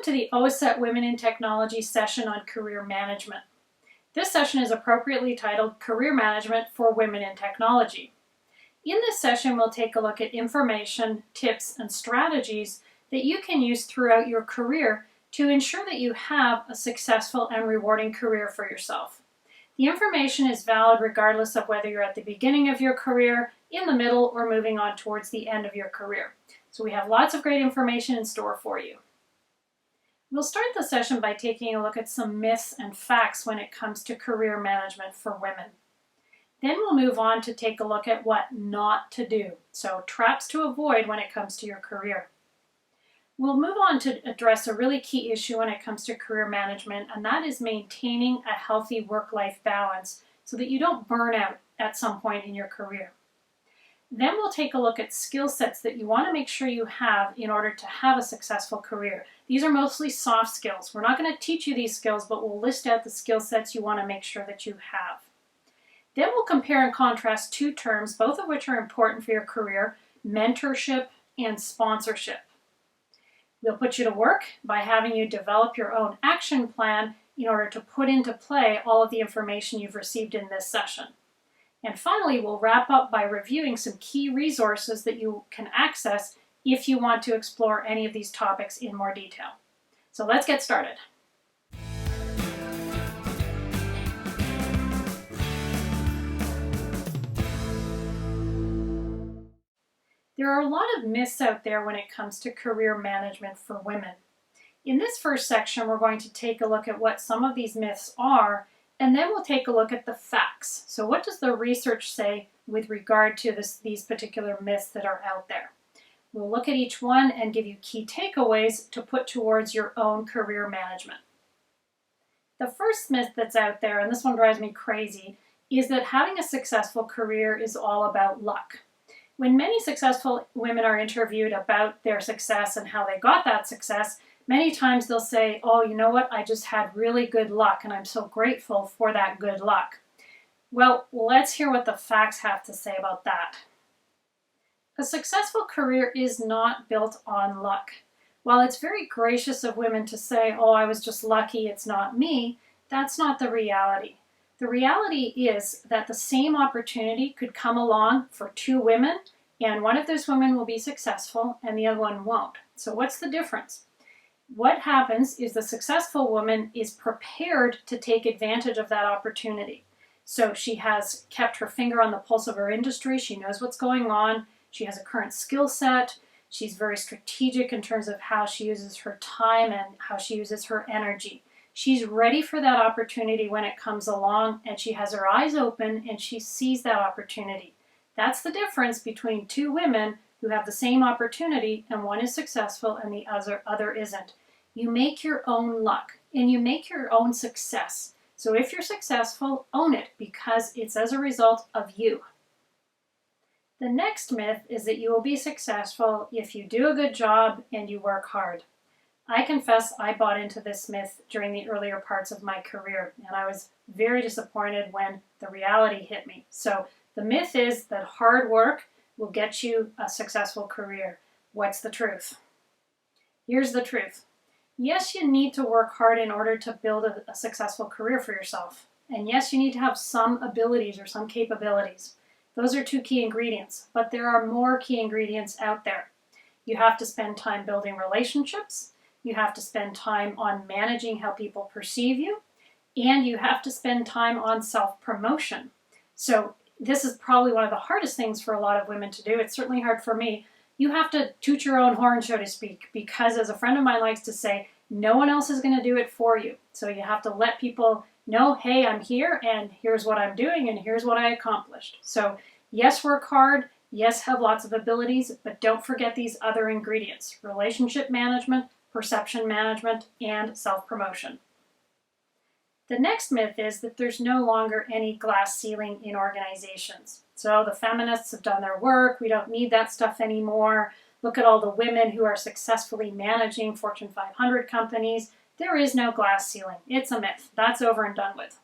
to the OSET Women in Technology session on career management. This session is appropriately titled Career Management for Women in Technology. In this session, we'll take a look at information, tips, and strategies that you can use throughout your career to ensure that you have a successful and rewarding career for yourself. The information is valid regardless of whether you're at the beginning of your career, in the middle, or moving on towards the end of your career. So we have lots of great information in store for you. We'll start the session by taking a look at some myths and facts when it comes to career management for women. Then we'll move on to take a look at what not to do, so traps to avoid when it comes to your career. We'll move on to address a really key issue when it comes to career management, and that is maintaining a healthy work-life balance so that you don't burn out at some point in your career. Then we'll take a look at skill sets that you want to make sure you have in order to have a successful career. These are mostly soft skills. We're not going to teach you these skills, but we'll list out the skill sets you want to make sure that you have. Then we'll compare and contrast two terms, both of which are important for your career: mentorship and sponsorship. We'll put you to work by having you develop your own action plan in order to put into play all of the information you've received in this session. And finally, we'll wrap up by reviewing some key resources that you can access if you want to explore any of these topics in more detail. So let's get started. There are a lot of myths out there when it comes to career management for women. In this first section, we're going to take a look at what some of these myths are, and then we'll take a look at the facts. So what does the research say with regard to these particular myths that are out there? We'll look at each one and give you key takeaways to put towards your own career management. The first myth that's out there, and this one drives me crazy, is that having a successful career is all about luck. When many successful women are interviewed about their success and how they got that success, many times they'll say, "Oh, you know what, I just had really good luck and I'm so grateful for that good luck." Well, let's hear what the facts have to say about that. A successful career is not built on luck. While it's very gracious of women to say, "Oh, I was just lucky, it's not me," that's not the reality. The reality is that the same opportunity could come along for two women, and one of those women will be successful and the other one won't. So what's the difference? What happens is the successful woman is prepared to take advantage of that opportunity. So she has kept her finger on the pulse of her industry. She knows what's going on. She has a current skill set. She's very strategic in terms of how she uses her time and how she uses her energy. She's ready for that opportunity when it comes along, and she has her eyes open and she sees that opportunity. That's the difference between two women who have the same opportunity and one is successful and the other isn't. You make your own luck and you make your own success. So if you're successful, own it because it's as a result of you. The next myth is that you will be successful if you do a good job and you work hard. I confess I bought into this myth during the earlier parts of my career, and I was very disappointed when the reality hit me. So the myth is that hard work will get you a successful career. What's the truth? Here's the truth. Yes, you need to work hard in order to build a successful career for yourself. And yes, you need to have some abilities or some capabilities. Those are two key ingredients, but there are more key ingredients out there. You have to spend time building relationships. You have to spend time on managing how people perceive you, and you have to spend time on self-promotion. So this is probably one of the hardest things for a lot of women to do. It's certainly hard for me. You have to toot your own horn, so to speak, because as a friend of mine likes to say, no one else is going to do it for you. So you have to let people know, hey, I'm here, and here's what I'm doing, and here's what I accomplished. So yes, work hard. Yes, have lots of abilities, but don't forget these other ingredients: relationship management, perception management, and self-promotion. The next myth is that there's no longer any glass ceiling in organizations. So the feminists have done their work. We don't need that stuff anymore. Look at all the women who are successfully managing Fortune 500 companies. There is no glass ceiling. It's a myth. That's over and done with.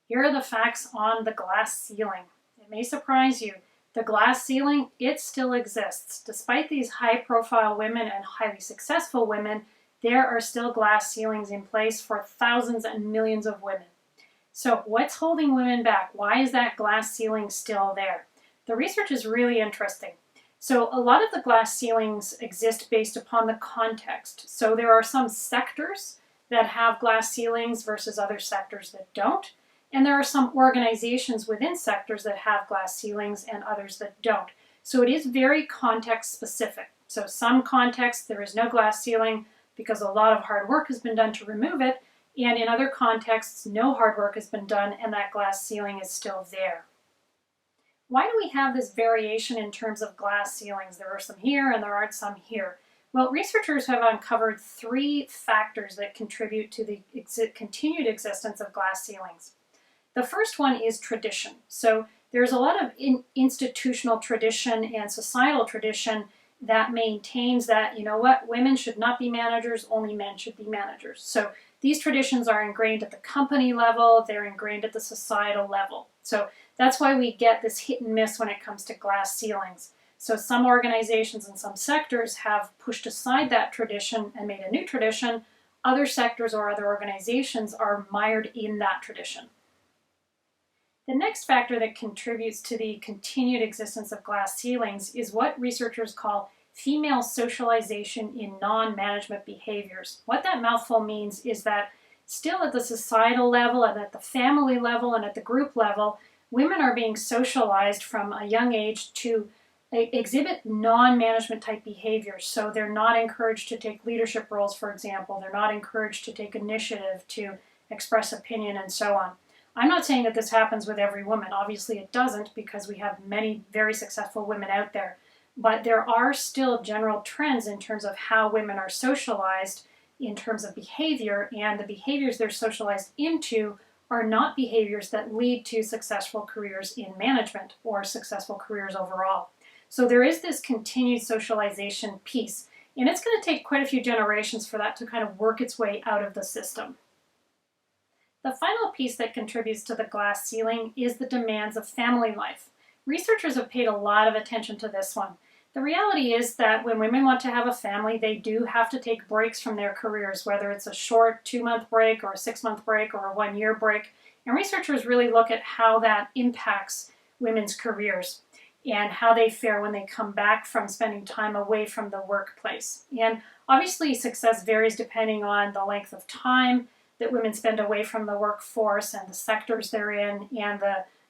Here are the facts on the glass ceiling. It may surprise you. The glass ceiling, it still exists. Despite these high-profile women and highly successful women there are still glass ceilings in place for thousands and millions of women. So what's holding women back? Why is that glass ceiling still there? The research is really interesting. So a lot of the glass ceilings exist based upon the context. So there are some sectors that have glass ceilings versus other sectors that don't. And there are some organizations within sectors that have glass ceilings and others that don't. So it is very context specific. So some contexts there is no glass ceiling because a lot of hard work has been done to remove it. And in other contexts, no hard work has been done and that glass ceiling is still there. Why do we have this variation in terms of glass ceilings? There are some here and there aren't some here. Well, researchers have uncovered 3 factors that contribute to the continued existence of glass ceilings. The first one is tradition. So there's a lot of institutional tradition and societal tradition that maintains that, you know what, women should not be managers, only men should be managers. So these traditions are ingrained at the company level, they're ingrained at the societal level. So that's why we get this hit and miss when it comes to glass ceilings. So some organizations and some sectors have pushed aside that tradition and made a new tradition. Other sectors or other organizations are mired in that tradition. The next factor that contributes to the continued existence of glass ceilings is what researchers call female socialization in non-management behaviors. What that mouthful means is that still at the societal level and at the family level and at the group level, women are being socialized from a young age to exhibit non-management type behaviors. So they're not encouraged to take leadership roles, for example. They're not encouraged to take initiative, to express opinion, and so on. I'm not saying that this happens with every woman. Obviously it doesn't because we have many very successful women out there. But there are still general trends in terms of how women are socialized in terms of behavior, and the behaviors they're socialized into are not behaviors that lead to successful careers in management or successful careers overall. So there is this continued socialization piece, and it's going to take quite a few generations for that to kind of work its way out of the system. The final piece that contributes to the glass ceiling is the demands of family life. Researchers have paid a lot of attention to this one. The reality is that when women want to have a family, they do have to take breaks from their careers, whether it's a short 2-month break or a 6-month break or a 1-year break. And researchers really look at how that impacts women's careers and how they fare when they come back from spending time away from the workplace. And obviously success varies depending on the length of time that women spend away from the workforce and the sectors they're in and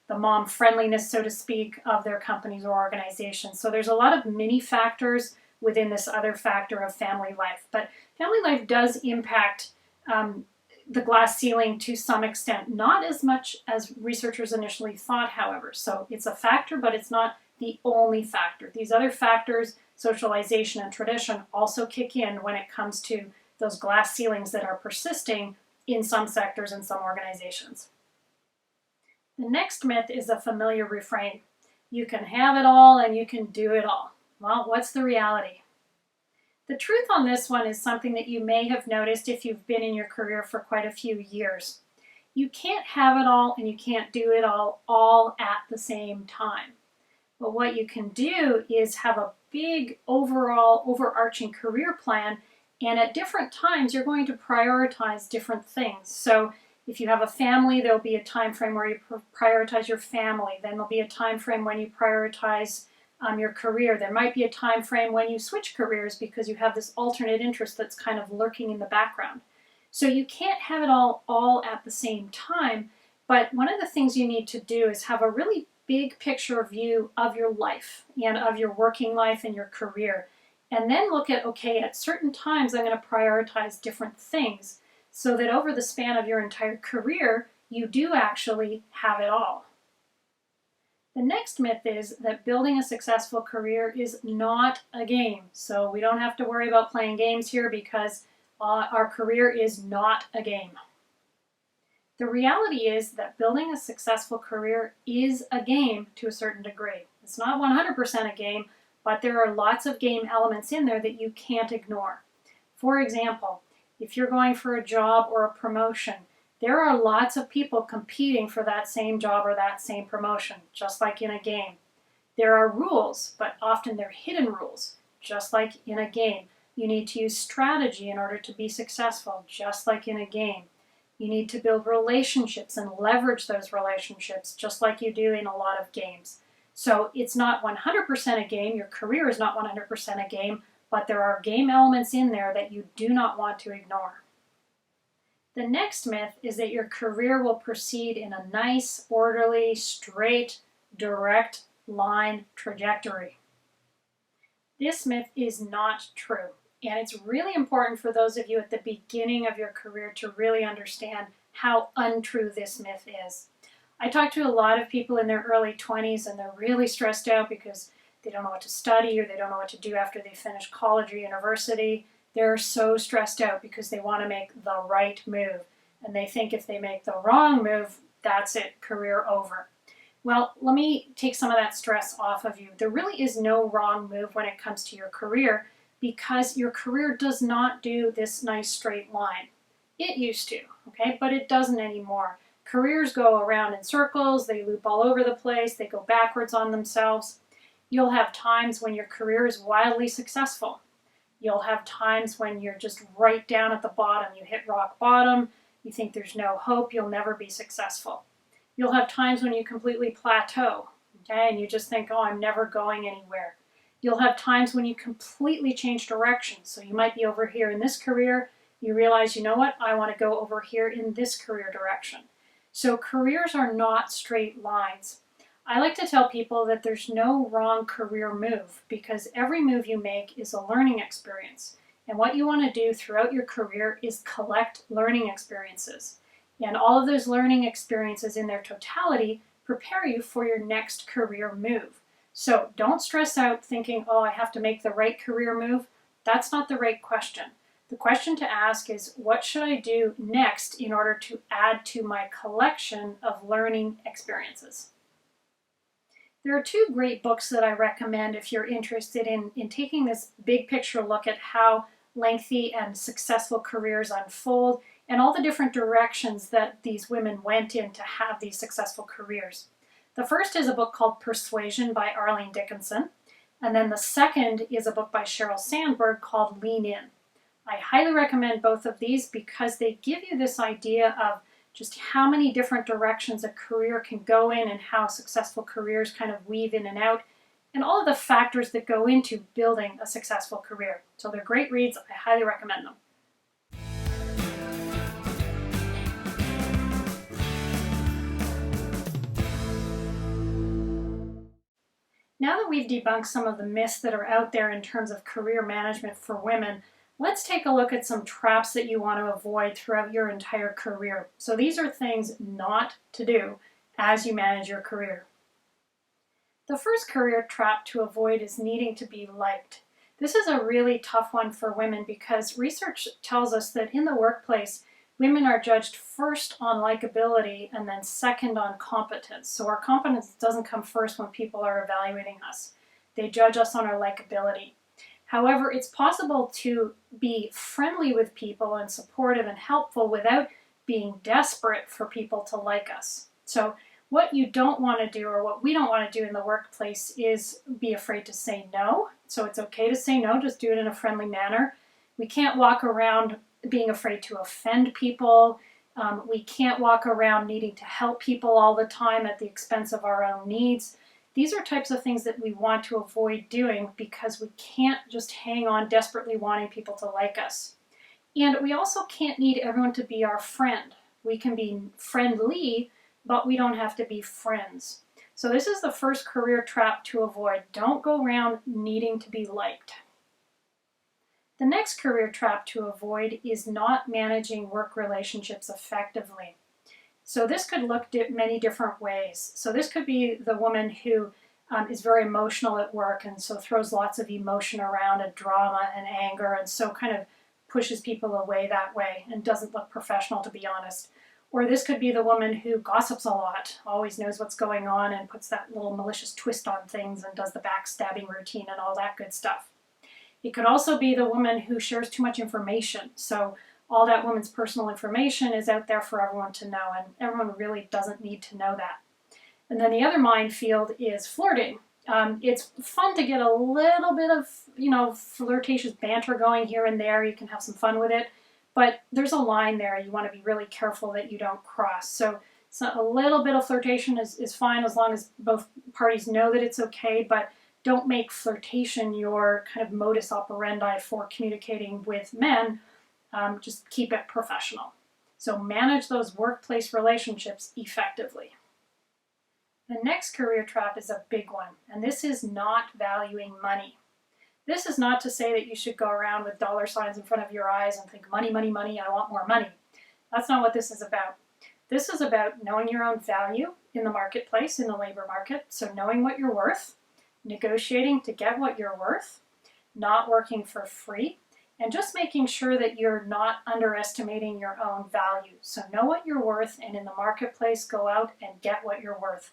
the mom friendliness, so to speak, of their companies or organizations. So there's a lot of mini factors within this other factor of family life. But family life does impact the glass ceiling to some extent, not as much as researchers initially thought, however. So it's a factor, but it's not the only factor. These other factors, socialization and tradition, also kick in when it comes to those glass ceilings that are persisting in some sectors and some organizations. The next myth is a familiar refrain. You can have it all and you can do it all. Well, what's the reality? The truth on this one is something that you may have noticed if you've been in your career for quite a few years. You can't have it all and you can't do it all at the same time. But what you can do is have a big overall overarching career plan, and at different times you're going to prioritize different things. So if you have a family, there'll be a time frame where you prioritize your family. Then there'll be a time frame when you prioritize your career. There might be a time frame when you switch careers because you have this alternate interest that's kind of lurking in the background. So you can't have it all at the same time, but one of the things you need to do is have a really big picture view of your life and of your working life and your career. And then look at, okay, at certain times I'm going to prioritize different things so that over the span of your entire career, you do actually have it all. The next myth is that building a successful career is not a game. So we don't have to worry about playing games here because our career is not a game. The reality is that building a successful career is a game to a certain degree. It's not 100% a game, but there are lots of game elements in there that you can't ignore. For example, if you're going for a job or a promotion, there are lots of people competing for that same job or that same promotion, just like in a game. There are rules, but often they're hidden rules, just like in a game. You need to use strategy in order to be successful, just like in a game. You need to build relationships and leverage those relationships, just like you do in a lot of games. So it's not 100% a game. Your career is not 100% a game, but there are game elements in there that you do not want to ignore. The next myth is that your career will proceed in a nice, orderly, straight, direct line trajectory. This myth is not true, and it's really important for those of you at the beginning of your career to really understand how untrue this myth is. I talk to a lot of people in their early 20s and they're really stressed out because they don't know what to study or they don't know what to do after they finish college or university. They're so stressed out because they want to make the right move, and they think if they make the wrong move, that's it, career over. Well, let me take some of that stress off of you. There really is no wrong move when it comes to your career because your career does not do this nice straight line. It used to, okay, but it doesn't anymore. Careers go around in circles, they loop all over the place, they go backwards on themselves. You'll have times when your career is wildly successful. You'll have times when you're just right down at the bottom. You hit rock bottom, you think there's no hope, you'll never be successful. You'll have times when you completely plateau, okay, and you just think, oh, I'm never going anywhere. You'll have times when you completely change direction. So you might be over here in this career, you realize, you know what, I want to go over here in this career direction. So careers are not straight lines. I like to tell people that there's no wrong career move because every move you make is a learning experience. And what you want to do throughout your career is collect learning experiences. And all of those learning experiences in their totality prepare you for your next career move. So don't stress out thinking, oh, I have to make the right career move. That's not the right question. The question to ask is, what should I do next in order to add to my collection of learning experiences? There are two great books that I recommend if you're interested in taking this big picture look at how lengthy and successful careers unfold and all the different directions that these women went in to have these successful careers. The first is a book called Persuasion by Arlene Dickinson, and then the second is a book by Sheryl Sandberg called Lean In. I highly recommend both of these because they give you this idea of just how many different directions a career can go in and how successful careers kind of weave in and out, and all of the factors that go into building a successful career. So they're great reads. I highly recommend them. Now that we've debunked some of the myths that are out there in terms of career management for women, let's take a look at some traps that you want to avoid throughout your entire career. So these are things not to do as you manage your career. The first career trap to avoid is needing to be liked. This is a really tough one for women because research tells us that in the workplace, women are judged first on likability and then second on competence. So our competence doesn't come first when people are evaluating us. They judge us on our likability. However, it's possible to be friendly with people and supportive and helpful without being desperate for people to like us. So what you don't want to do, or what we don't want to do in the workplace, is be afraid to say no. So it's okay to say no, just do it in a friendly manner. We can't walk around being afraid to offend people. We can't walk around needing to help people all the time at the expense of our own needs. These are types of things that we want to avoid doing because we can't just hang on desperately wanting people to like us. And we also can't need everyone to be our friend. We can be friendly, but we don't have to be friends. So this is the first career trap to avoid. Don't go around needing to be liked. The next career trap to avoid is not managing work relationships effectively. So this could look many different ways. So this could be the woman who is very emotional at work and so throws lots of emotion around and drama and anger and so kind of pushes people away that way and doesn't look professional, to be honest. Or this could be the woman who gossips a lot, always knows what's going on and puts that little malicious twist on things and does the backstabbing routine and all that good stuff. It could also be the woman who shares too much information. So all that woman's personal information is out there for everyone to know, and everyone really doesn't need to know that. And then the other minefield is flirting. It's fun to get a little bit of, flirtatious banter going here and there. You can have some fun with it, but there's a line there. You want to be really careful that you don't cross. So a little bit of flirtation is fine as long as both parties know that it's okay, but don't make flirtation your kind of modus operandi for communicating with men. Just keep it professional. So manage those workplace relationships effectively. The next career trap is a big one, and this is not valuing money. This is not to say that you should go around with dollar signs in front of your eyes and think, money, money, money, I want more money. That's not what this is about. This is about knowing your own value in the marketplace, in the labor market, so knowing what you're worth, negotiating to get what you're worth, not working for free, and just making sure that you're not underestimating your own value. So know what you're worth, and in the marketplace, go out and get what you're worth.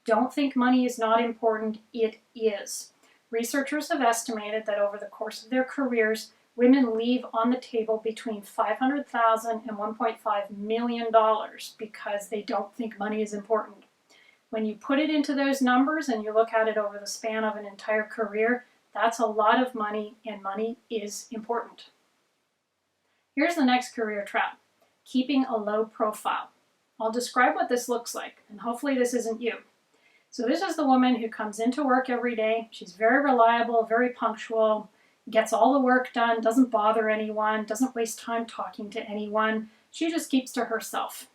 Don't think money is not important. It is. Researchers have estimated that over the course of their careers, women leave on the table between $500,000 and $1.5 million because they don't think money is important. When you put it into those numbers and you look at it over the span of an entire career, that's a lot of money, and money is important. Here's the next career trap: keeping a low profile. I'll describe what this looks like, and hopefully this isn't you. So this is the woman who comes into work every day. She's very reliable, very punctual, gets all the work done, doesn't bother anyone, doesn't waste time talking to anyone. She just keeps to herself.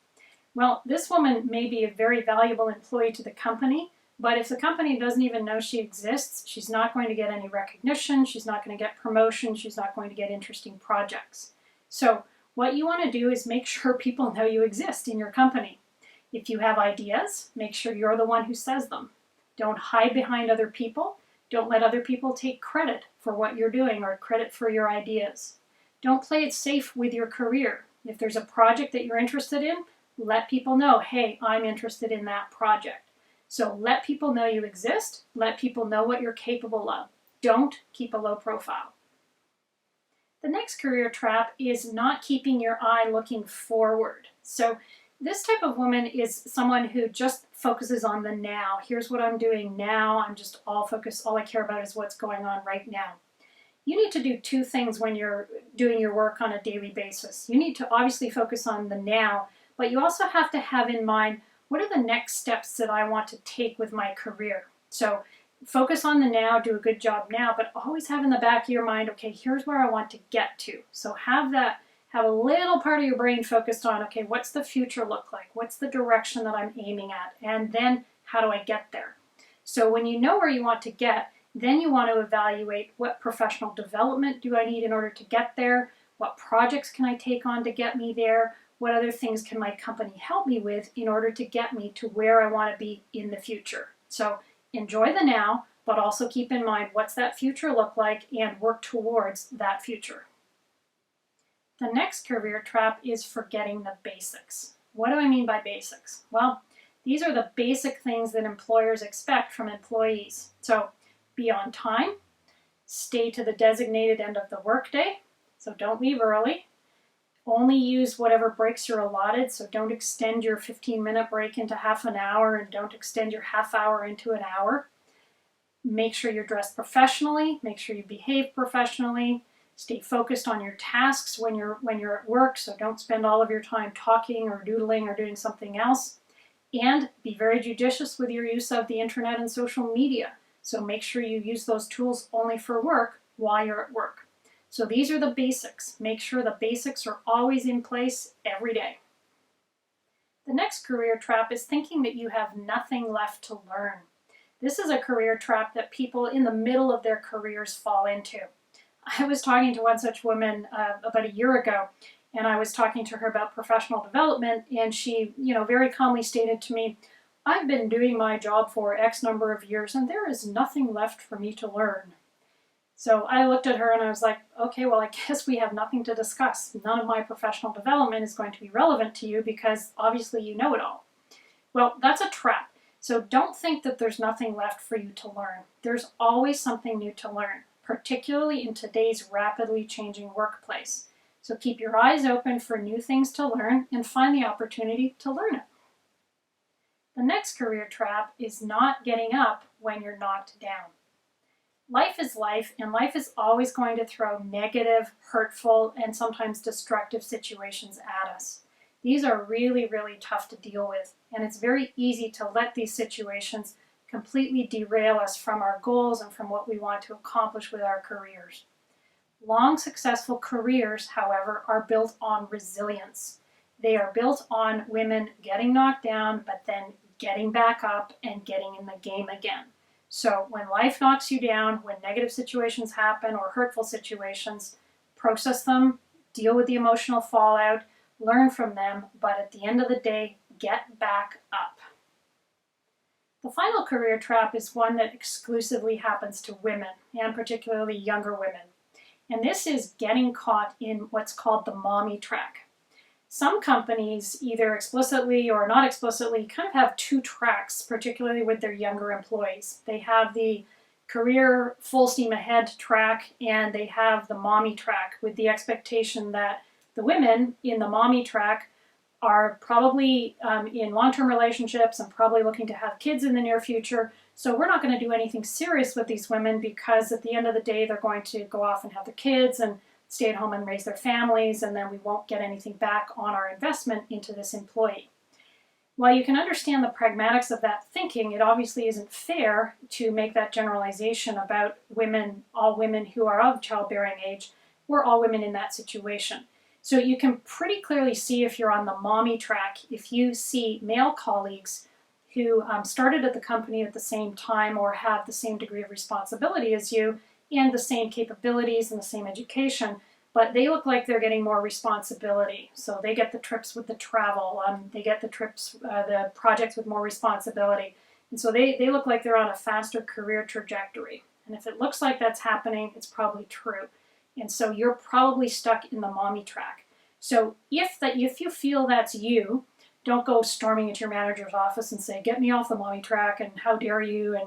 Well, this woman may be a very valuable employee to the company, but if the company doesn't even know she exists, she's not going to get any recognition, she's not going to get promotion, she's not going to get interesting projects. So what you want to do is make sure people know you exist in your company. If you have ideas, make sure you're the one who says them. Don't hide behind other people. Don't let other people take credit for what you're doing or credit for your ideas. Don't play it safe with your career. If there's a project that you're interested in, let people know, hey, I'm interested in that project. So let people know you exist. Let people know what you're capable of. Don't keep a low profile. The next career trap is not keeping your eye looking forward. So this type of woman is someone who just focuses on the now. Here's what I'm doing now. I'm just all focused. All I care about is what's going on right now. You need to do two things when you're doing your work on a daily basis. You need to obviously focus on the now, but you also have to have in mind, what are the next steps that I want to take with my career? So focus on the now, do a good job now, but always have in the back of your mind, okay, here's where I want to get to. So have a little part of your brain focused on, okay, what's the future look like? What's the direction that I'm aiming at? And then how do I get there? So when you know where you want to get, then you want to evaluate what professional development do I need in order to get there? What projects can I take on to get me there? What other things can my company help me with in order to get me to where I want to be in the future? So enjoy the now, but also keep in mind what's that future look like and work towards that future. The next career trap is forgetting the basics. What do I mean by basics? Well, these are the basic things that employers expect from employees. So be on time, stay to the designated end of the workday, so don't leave early, only use whatever breaks you're allotted, so don't extend your 15-minute break into half an hour and don't extend your half hour into an hour. Make sure you're dressed professionally, make sure you behave professionally. Stay focused on your tasks when you're at work, so don't spend all of your time talking or doodling or doing something else. And be very judicious with your use of the internet and social media. So make sure you use those tools only for work while you're at work. So these are the basics. Make sure the basics are always in place every day. The next career trap is thinking that you have nothing left to learn. This is a career trap that people in the middle of their careers fall into. I was talking to one such woman about a year ago, and I was talking to her about professional development, and she, very calmly stated to me, I've been doing my job for X number of years, and there is nothing left for me to learn. So I looked at her and I was like, okay, well, I guess we have nothing to discuss. None of my professional development is going to be relevant to you because obviously you know it all. Well, that's a trap. So don't think that there's nothing left for you to learn. There's always something new to learn, particularly in today's rapidly changing workplace. So keep your eyes open for new things to learn and find the opportunity to learn it. The next career trap is not getting up when you're knocked down. Life is life, and life is always going to throw negative, hurtful, and sometimes destructive situations at us. These are really, really tough to deal with, and it's very easy to let these situations completely derail us from our goals and from what we want to accomplish with our careers. Long, successful careers, however, are built on resilience. They are built on women getting knocked down, but then getting back up and getting in the game again. So when life knocks you down, when negative situations happen or hurtful situations, process them, deal with the emotional fallout, learn from them, but at the end of the day, get back up. The final career trap is one that exclusively happens to women, and particularly younger women. And this is getting caught in what's called the mommy track. Some companies, either explicitly or not explicitly, kind of have two tracks, particularly with their younger employees. They have the career full steam ahead track, and they have the mommy track, with the expectation that the women in the mommy track are probably in long-term relationships and probably looking to have kids in the near future. So we're not going to do anything serious with these women because at the end of the day, they're going to go off and have their kids and stay at home and raise their families, and then we won't get anything back on our investment into this employee. While you can understand the pragmatics of that thinking, it obviously isn't fair to make that generalization about women, all women who are of childbearing age. We're all women in that situation. So you can pretty clearly see if you're on the mommy track, if you see male colleagues who started at the company at the same time or have the same degree of responsibility as you, and the same capabilities and the same education, but they look like they're getting more responsibility. So they get the trips with the travel, they get the trips, the projects with more responsibility. And so they look like they're on a faster career trajectory. And if it looks like that's happening, it's probably true. And so you're probably stuck in the mommy track. So if you feel that's you, don't go storming into your manager's office and say, get me off the mommy track, and how dare you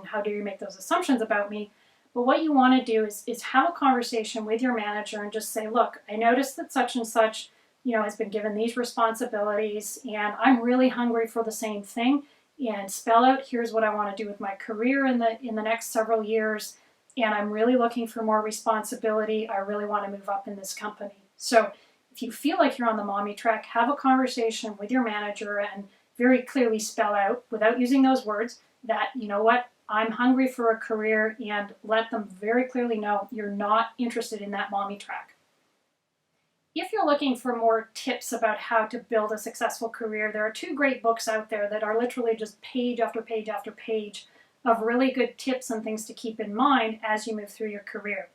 make those assumptions about me. But what you want to do is have a conversation with your manager and just say, look, I noticed that such and such, has been given these responsibilities, and I'm really hungry for the same thing. And spell out, here's what I want to do with my career in the next several years, and I'm really looking for more responsibility. I really want to move up in this company. So if you feel like you're on the mommy track, have a conversation with your manager and very clearly spell out, without using those words, that, you know what, I'm hungry for a career, and let them very clearly know you're not interested in that mommy track. If you're looking for more tips about how to build a successful career, there are two great books out there that are literally just page after page after page of really good tips and things to keep in mind as you move through your career.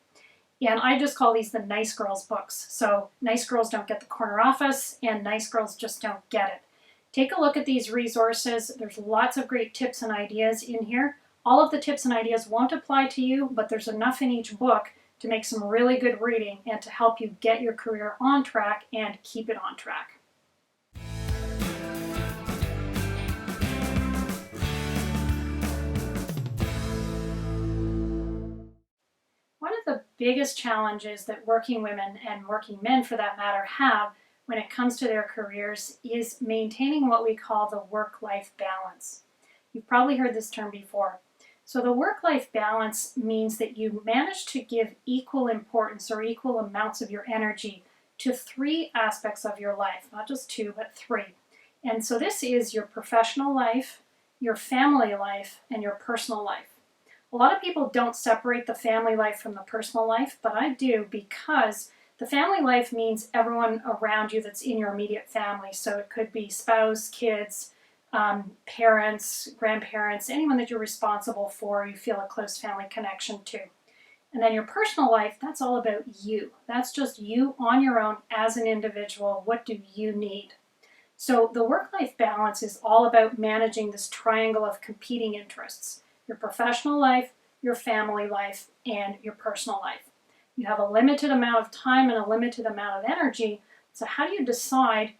And I just call these the nice girls books. So nice girls don't get the corner office, and nice girls just don't get it. Take a look at these resources. There's lots of great tips and ideas in here. All of the tips and ideas won't apply to you, but there's enough in each book to make some really good reading and to help you get your career on track and keep it on track. One of the biggest challenges that working women, and working men for that matter, have when it comes to their careers is maintaining what we call the work-life balance. You've probably heard this term before. So the work-life balance means that you manage to give equal importance or equal amounts of your energy to three aspects of your life, not just two, but three. And so this is your professional life, your family life, and your personal life. A lot of people don't separate the family life from the personal life, but I do, because the family life means everyone around you that's in your immediate family. So it could be spouse, kids, parents, grandparents, anyone that you're responsible for, you feel a close family connection to. And then your personal life, that's all about you. That's just you on your own as an individual. What do you need? So the work-life balance is all about managing this triangle of competing interests: your professional life, your family life, and your personal life. You have a limited amount of time and a limited amount of energy. So how do you decide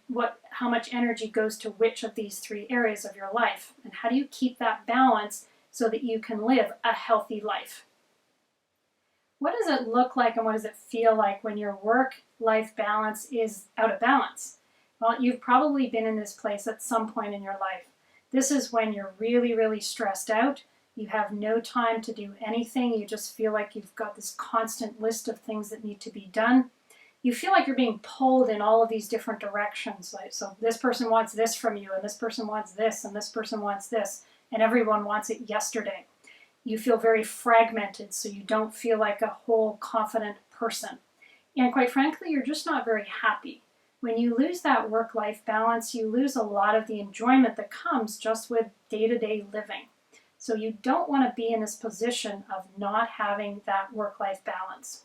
how much energy goes to which of these three areas of your life? And how do you keep that balance so that you can live a healthy life? What does it look like and what does it feel like when your work-life balance is out of balance? Well, you've probably been in this place at some point in your life. This is when you're really, really stressed out. You have no time to do anything. You just feel like you've got this constant list of things that need to be done. You feel like you're being pulled in all of these different directions. Like, so this person wants this from you, and this person wants this, and this person wants this, and everyone wants it yesterday. You feel very fragmented, so you don't feel like a whole, confident person. And quite frankly, you're just not very happy. When you lose that work-life balance, you lose a lot of the enjoyment that comes just with day-to-day living. So you don't want to be in this position of not having that work-life balance.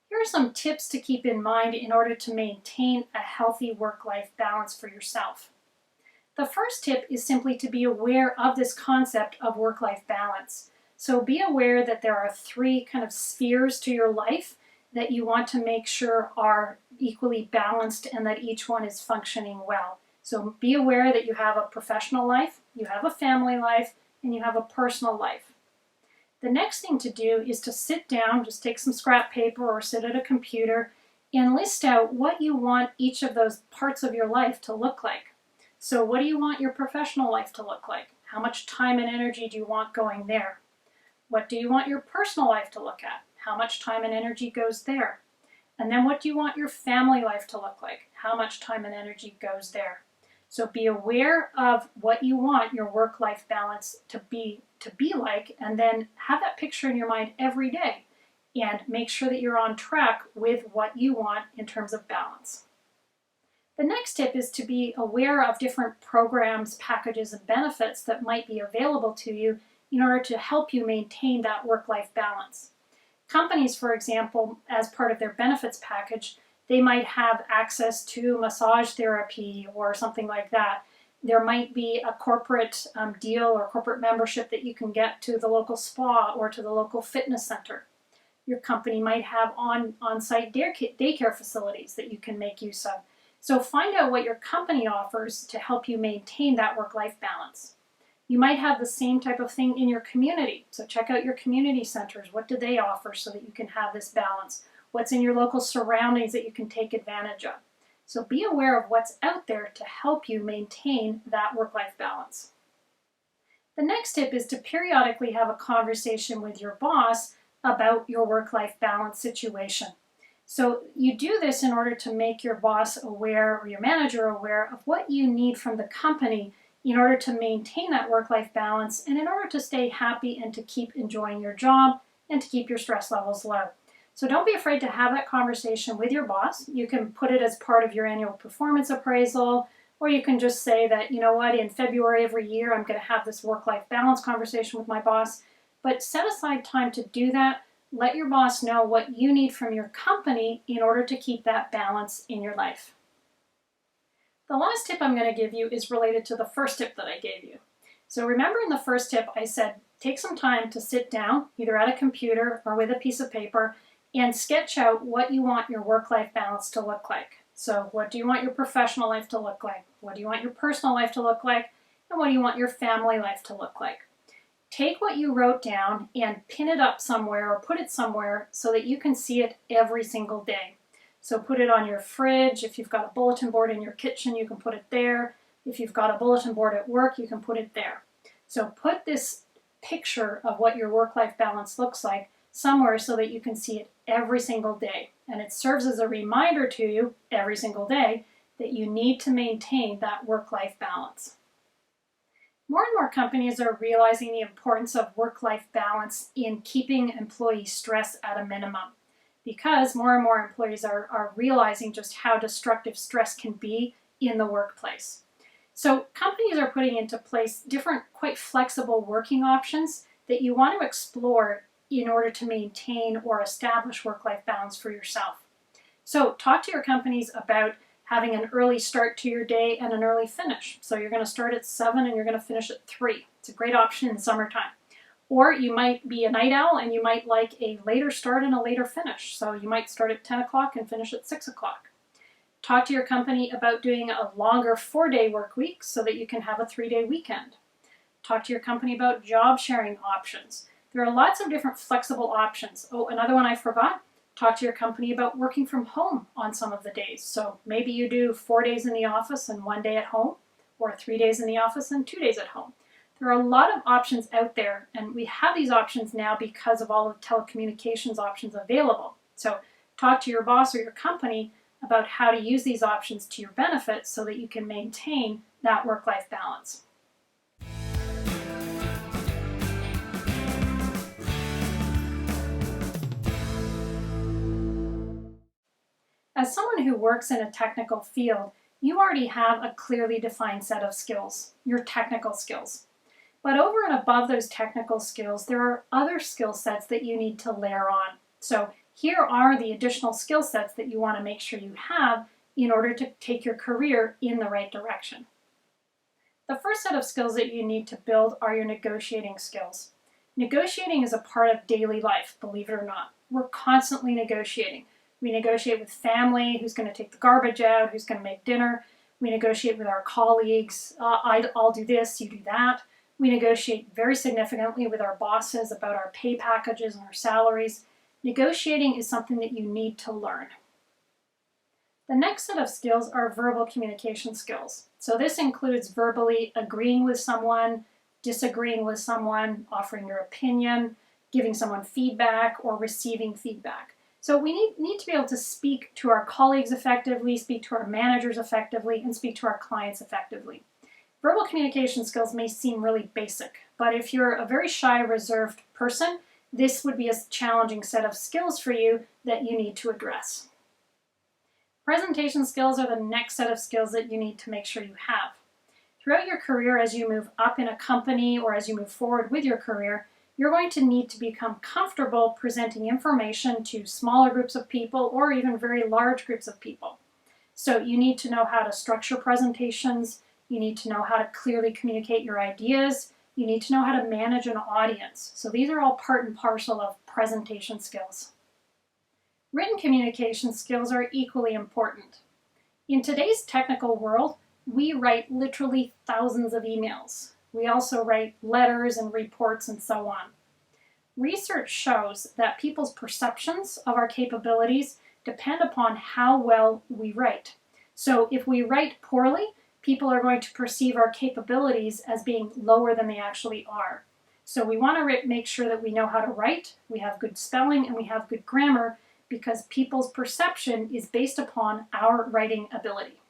Here are some tips to keep in mind in order to maintain a healthy work-life balance for yourself. The first tip is simply to be aware of this concept of work-life balance. So be aware that there are 3 kind of spheres to your life that you want to make sure are equally balanced and that each one is functioning well. So be aware that you have a professional life, you have a family life, and you have a personal life. The next thing to do is to sit down, just take some scrap paper or sit at a computer and list out what you want each of those parts of your life to look like. So what do you want your professional life to look like? How much time and energy do you want going there? What do you want your personal life to look at? How much time and energy goes there? And then what do you want your family life to look like? How much time and energy goes there? So be aware of what you want your work-life balance to be like, and then have that picture in your mind every day and make sure that you're on track with what you want in terms of balance. The next tip is to be aware of different programs, packages, and benefits that might be available to you in order to help you maintain that work-life balance. Companies, for example, as part of their benefits package, they might have access to massage therapy or something like that. There might be a corporate deal or corporate membership that you can get to the local spa or to the local fitness center. Your company might have on-site daycare facilities that you can make use of. So find out what your company offers to help you maintain that work-life balance. You might have the same type of thing in your community. So check out your community centers. What do they offer so that you can have this balance? What's in your local surroundings that you can take advantage of? So be aware of what's out there to help you maintain that work-life balance. The next tip is to periodically have a conversation with your boss about your work-life balance situation. So you do this in order to make your boss aware or your manager aware of what you need from the company in order to maintain that work-life balance and in order to stay happy and to keep enjoying your job and to keep your stress levels low. So don't be afraid to have that conversation with your boss. You can put it as part of your annual performance appraisal, or you can just say that, you know what, in February every year I'm going to have this work-life balance conversation with my boss. But set aside time to do that. Let your boss know what you need from your company in order to keep that balance in your life. The last tip I'm going to give you is related to the first tip that I gave you. So remember in the first tip I said take some time to sit down, either at a computer or with a piece of paper, and sketch out what you want your work-life balance to look like. So what do you want your professional life to look like? What do you want your personal life to look like? And what do you want your family life to look like? Take what you wrote down and pin it up somewhere or put it somewhere so that you can see it every single day. So put it on your fridge. If you've got a bulletin board in your kitchen, you can put it there. If you've got a bulletin board at work, you can put it there. So put this picture of what your work-life balance looks like somewhere so that you can see it every single day. And it serves as a reminder to you every single day that you need to maintain that work-life balance. More and more companies are realizing the importance of work-life balance in keeping employee stress at a minimum, because more and more employees are realizing just how destructive stress can be in the workplace. So companies are putting into place different, quite flexible working options that you want to explore in order to maintain or establish work-life balance for yourself. So talk to your companies about having an early start to your day and an early finish. So you're going to start at 7 and you're going to finish at 3. It's a great option in summertime. Or you might be a night owl and you might like a later start and a later finish. So you might start at 10 o'clock and finish at 6 o'clock. Talk to your company about doing a longer 4-day work week so that you can have a 3-day weekend. Talk to your company about job sharing options. There are lots of different flexible options. Oh, another one I forgot. Talk to your company about working from home on some of the days. So maybe you do 4 days in the office and 1 day at home, or 3 days in the office and 2 days at home. There are a lot of options out there, and we have these options now because of all of telecommunications options available. So talk to your boss or your company about how to use these options to your benefit so that you can maintain that work-life balance. As someone who works in a technical field, you already have a clearly defined set of skills, your technical skills. But over and above those technical skills, there are other skill sets that you need to layer on. So here are the additional skill sets that you want to make sure you have in order to take your career in the right direction. The first set of skills that you need to build are your negotiating skills. Negotiating is a part of daily life, believe it or not. We're constantly negotiating. We negotiate with family, who's going to take the garbage out, who's going to make dinner. We negotiate with our colleagues, I'll do this, you do that. We negotiate very significantly with our bosses about our pay packages and our salaries. Negotiating is something that you need to learn. The next set of skills are verbal communication skills. So this includes verbally agreeing with someone, disagreeing with someone, offering your opinion, giving someone feedback, or receiving feedback. So we need to be able to speak to our colleagues effectively, speak to our managers effectively, and speak to our clients effectively. Verbal communication skills may seem really basic, but if you're a very shy, reserved person, this would be a challenging set of skills for you that you need to address. Presentation skills are the next set of skills that you need to make sure you have. Throughout your career, as you move up in a company or as you move forward with your career, you're going to need to become comfortable presenting information to smaller groups of people or even very large groups of people. So you need to know how to structure presentations. You need to know how to clearly communicate your ideas. You need to know how to manage an audience. So these are all part and parcel of presentation skills. Written communication skills are equally important. In today's technical world, we write literally thousands of emails. We also write letters and reports and so on. Research shows that people's perceptions of our capabilities depend upon how well we write. So if we write poorly, people are going to perceive our capabilities as being lower than they actually are. So we want to make sure that we know how to write, we have good spelling, and we have good grammar, because people's perception is based upon our writing ability.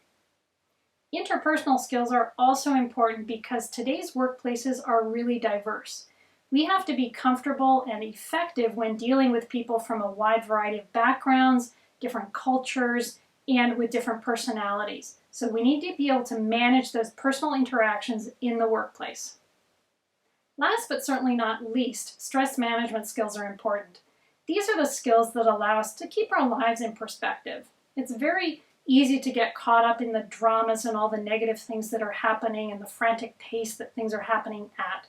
Interpersonal skills are also important because today's workplaces are really diverse. We have to be comfortable and effective when dealing with people from a wide variety of backgrounds, different cultures, and with different personalities. So we need to be able to manage those personal interactions in the workplace. Last but certainly not least, stress management skills are important. These are the skills that allow us to keep our lives in perspective. It's very easy to get caught up in the dramas and all the negative things that are happening and the frantic pace that things are happening at.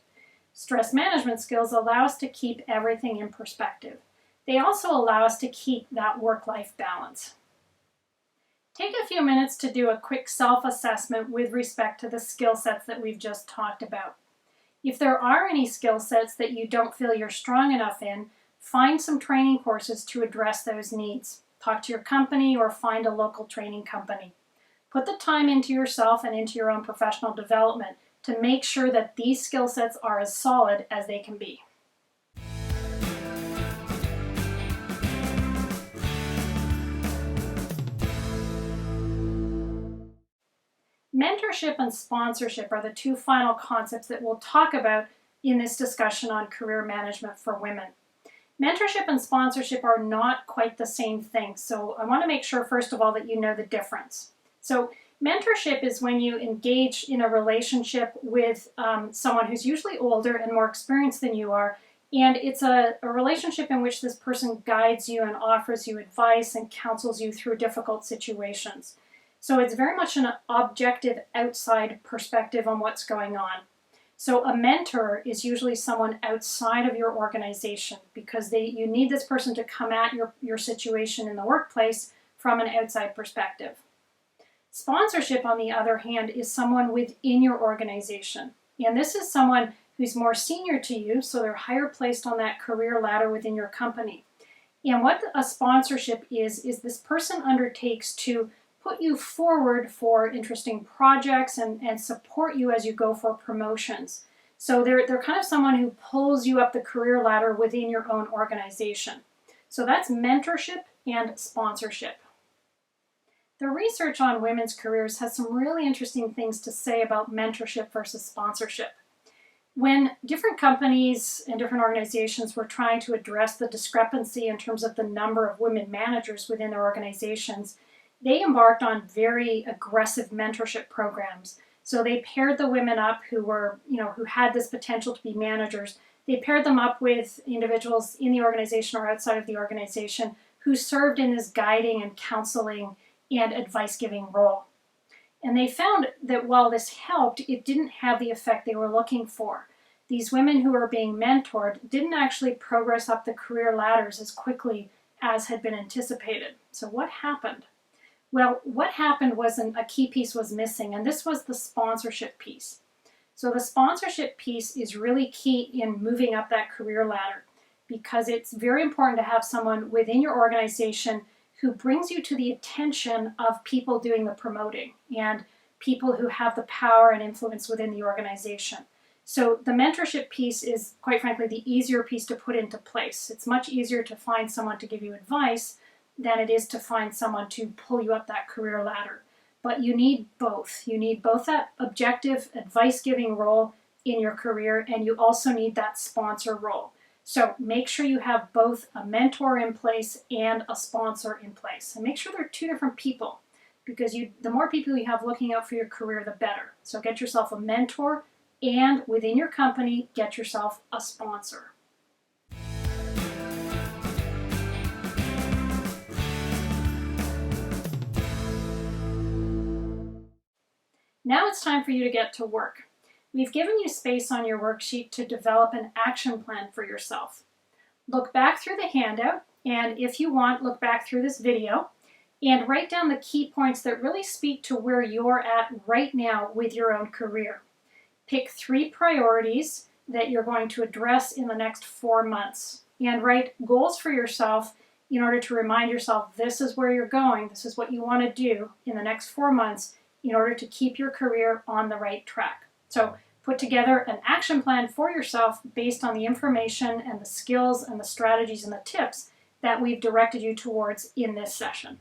Stress management skills allow us to keep everything in perspective. They also allow us to keep that work-life balance. Take a few minutes to do a quick self-assessment with respect to the skill sets that we've just talked about. If there are any skill sets that you don't feel you're strong enough in, find some training courses to address those needs. Talk to your company or find a local training company. Put the time into yourself and into your own professional development to make sure that these skill sets are as solid as they can be. Mentorship and sponsorship are the two final concepts that we'll talk about in this discussion on career management for women. Mentorship and sponsorship are not quite the same thing, so I want to make sure, first of all, that you know the difference. So mentorship is when you engage in a relationship with someone who's usually older and more experienced than you are, and it's a relationship in which this person guides you and offers you advice and counsels you through difficult situations. So it's very much an objective outside perspective on what's going on. So a mentor is usually someone outside of your organization because you need this person to come at your situation in the workplace from an outside perspective. Sponsorship, on the other hand, is someone within your organization. And this is someone who's more senior to you, so they're higher placed on that career ladder within your company. And what a sponsorship is this person undertakes to put you forward for interesting projects and support you as you go for promotions. So they're kind of someone who pulls you up the career ladder within your own organization. So that's mentorship and sponsorship. The research on women's careers has some really interesting things to say about mentorship versus sponsorship. When different companies and different organizations were trying to address the discrepancy in terms of the number of women managers within their organizations, they embarked on very aggressive mentorship programs. So they paired the women up who had this potential to be managers. They paired them up with individuals in the organization or outside of the organization who served in this guiding and counseling and advice-giving role. And they found that while this helped, it didn't have the effect they were looking for. These women who were being mentored didn't actually progress up the career ladders as quickly as had been anticipated. So what happened? Well, what happened was a key piece was missing, and this was the sponsorship piece. So the sponsorship piece is really key in moving up that career ladder, because it's very important to have someone within your organization who brings you to the attention of people doing the promoting and people who have the power and influence within the organization. So the mentorship piece is, quite frankly, the easier piece to put into place. It's much easier to find someone to give you advice than it is to find someone to pull you up that career ladder. But you need both. You need both that objective advice-giving role in your career, and you also need that sponsor role. So make sure you have both a mentor in place and a sponsor in place. And make sure they're two different people, because the more people you have looking out for your career, the better. So get yourself a mentor, and within your company, get yourself a sponsor. Now it's time for you to get to work. We've given you space on your worksheet to develop an action plan for yourself. Look back through the handout, and if you want, look back through this video and write down the key points that really speak to where you're at right now with your own career. Pick 3 priorities that you're going to address in the next 4 months, and write goals for yourself in order to remind yourself this is where you're going, this is what you want to do in the next 4 months in order to keep your career on the right track. So put together an action plan for yourself based on the information and the skills and the strategies and the tips that we've directed you towards in this session.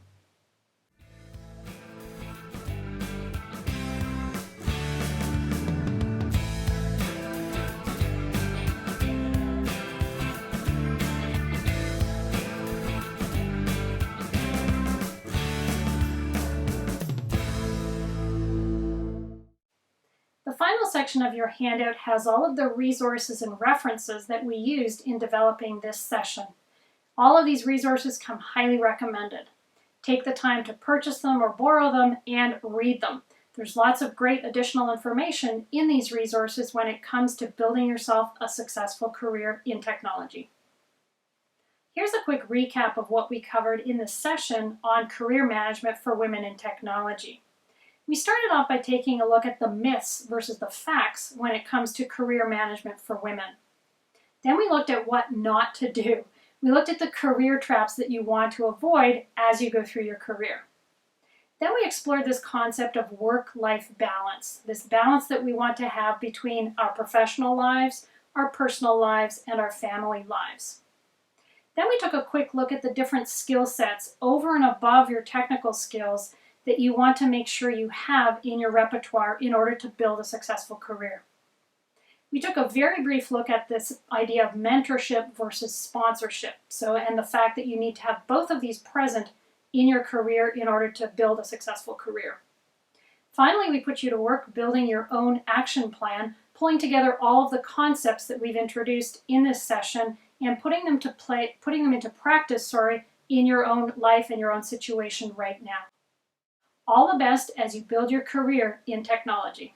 The final section of your handout has all of the resources and references that we used in developing this session. All of these resources come highly recommended. Take the time to purchase them or borrow them and read them. There's lots of great additional information in these resources when it comes to building yourself a successful career in technology. Here's a quick recap of what we covered in this session on career management for women in technology. We started off by taking a look at the myths versus the facts when it comes to career management for women. Then we looked at what not to do. We looked at the career traps that you want to avoid as you go through your career. Then we explored this concept of work-life balance, this balance that we want to have between our professional lives, our personal lives, and our family lives. Then we took a quick look at the different skill sets over and above your technical skills that you want to make sure you have in your repertoire in order to build a successful career. We took a very brief look at this idea of mentorship versus sponsorship, and the fact that you need to have both of these present in your career in order to build a successful career. Finally, we put you to work building your own action plan, pulling together all of the concepts that we've introduced in this session and putting them into practice, in your own life and your own situation right now. All the best as you build your career in technology.